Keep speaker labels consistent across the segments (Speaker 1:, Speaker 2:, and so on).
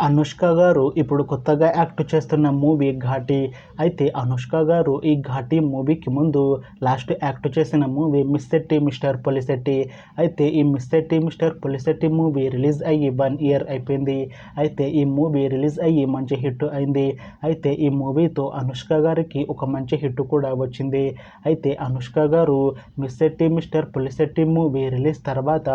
Speaker 1: అనుష్క గారు ఇప్పుడు కొత్తగా యాక్ట్ చేస్తున్న మూవీ ఘాటి. అయితే అనుష్క గారు ఈ ఘాటి మూవీకి ముందు లాస్ట్ యాక్ట్ చేసిన movie miss Shetty mister Polishetty. అయితే ఈ miss Shetty mister Polishetty movie release అయ్యి 1 ఇయర్ అయిపోయింది. అయితే ఈ మూవీ రిలీజ్ అయ్యి మంచి హిట్ అయింది. అయితే ఈ మూవీతో అనుష్క గారికి ఒక మంచి హిట్ కూడా వచ్చింది. అయితే అనుష్క గారు miss Shetty mister Polishetty movie release తర్వాత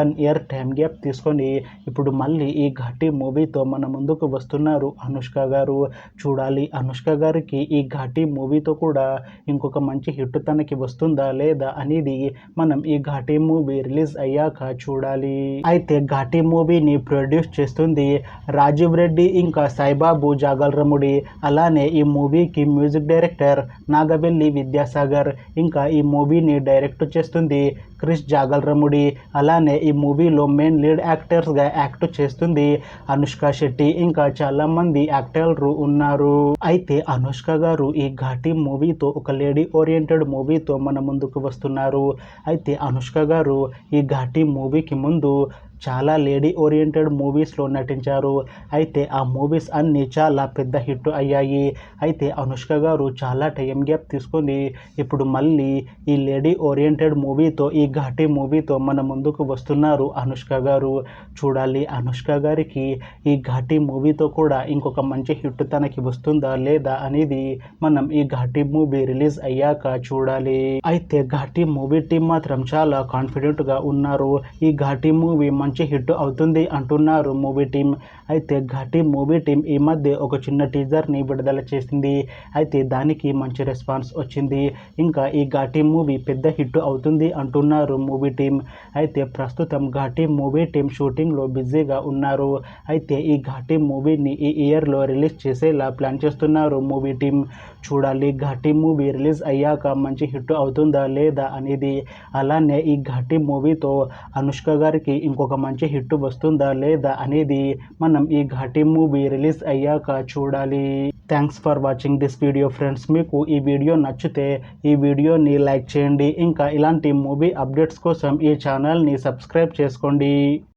Speaker 1: 1 ఇయర్ టైం గ్యాప్ తీసుకొని ఇప్పుడు మళ్ళీ ఈ ఘాటి మూవీతో మన ముందుకు వస్తున్నారు అనుష్క గారు. చూడాలి అనుష్క గారికి ఈ ఘాటి మూవీతో కూడా ఇంకొక మంచి హిట్ తనకి వస్తుందా లేదా అనేది మనం ఈ ఘాటి మూవీ రిలీజ్ అయ్యాక చూడాలి. అయితే ఘాటి మూవీని ప్రొడ్యూస్ చేస్తుంది రాజీవ్ రెడ్డి ఇంకా సాయిబాబు జాగల్రముడి. అలానే ఈ మూవీకి మ్యూజిక్ డైరెక్టర్ నాగవెల్లి విద్యాసాగర్. ఇంకా ఈ మూవీని డైరెక్ట్ చేస్తుంది క్రిష్ జాగల్రముడి. అలానే ఈ మూవీలో మెయిన్ లీడ్ యాక్టర్స్గా యాక్ట్ చేస్తుంది అనుష్క శెట్టి. ఇంకా చాలా మంది యాక్టర్లు ఉన్నారు. అయితే అనుష్క గారు ఈ ఘాటి మూవీతో ఒక లేడీ ఓరియంటెడ్ మూవీతో మన ముందుకు వస్తున్నారు. అయితే అనుష్క గారు ఈ ఘాటి మూవీకి ముందు చాలా లేడీ ఓరియంటెడ్ మూవీస్లో నటించారు. అయితే ఆ మూవీస్ అన్నీ చాలా పెద్ద హిట్ అయ్యాయి. అయితే అనుష్క గారు చాలా టైం గ్యాప్ తీసుకొని ఇప్పుడు మళ్ళీ ఈ లేడీ ఓరియంటెడ్ మూవీతో ఈ ఘాటి మూవీతో మన ముందుకు వస్తున్నారు అనుష్క గారు. చూడాలి అనుష్క గారికి ఈ ఘాటి మూవీతో కూడా ఇంకొక మంచి హిట్ తనకి వస్తుందా లేదా అనేది మనం ఈ ఘాటి మూవీ రిలీజ్ అయ్యాక చూడాలి. అయితే ఘాటి మూవీ టీం మాత్రం చాలా కాన్ఫిడెంట్గా ఉన్నారు. ఈ ఘాటి మూవీ మంచి హిట్ అవుతుంది అంటున్నారు మూవీ టీం. అయితే ఘాటి మూవీ టీం ఈ మధ్య ఒక చిన్న టీజర్ని విడుదల చేసింది. అయితే దానికి మంచి రెస్పాన్స్ వచ్చింది. ఇంకా ఈ ఘాటి మూవీ పెద్ద హిట్ అవుతుంది అంటున్నారు మూవీ టీం. అయితే ప్రస్తుతం ఘాటి మూవీ టీం షూటింగ్లో బిజీగా ఉన్నారు. అయితే ఈ ఘాటి మూవీని ఈ ఇయర్లో రిలీజ్ చేసేలా ప్లాన్ చేస్తున్నారు మూవీ టీం. చూడాలి ఘాటి మూవీ రిలీజ్ అయ్యాక మంచి హిట్ అవుతుందా లేదా అనేది. అలానే ఈ ఘాటి మూవీతో అనుష్క గారికి ఇంకొక మంచి హిట్ వస్తుందా లేదా అనేది మనం ఈ ఘాటి మూవీ రిలీజ్ అయ్యాక చూడాలి. Thanks for watching this video friends. మీకు ఈ వీడియో నచ్చితే ఈ వీడియోని లైక్ చేయండి. ఇంకా ఇలాంటి మూవీ అప్డేట్స్ కోసం ఈ ఛానల్ని సబ్స్క్రైబ్ చేసుకోండి.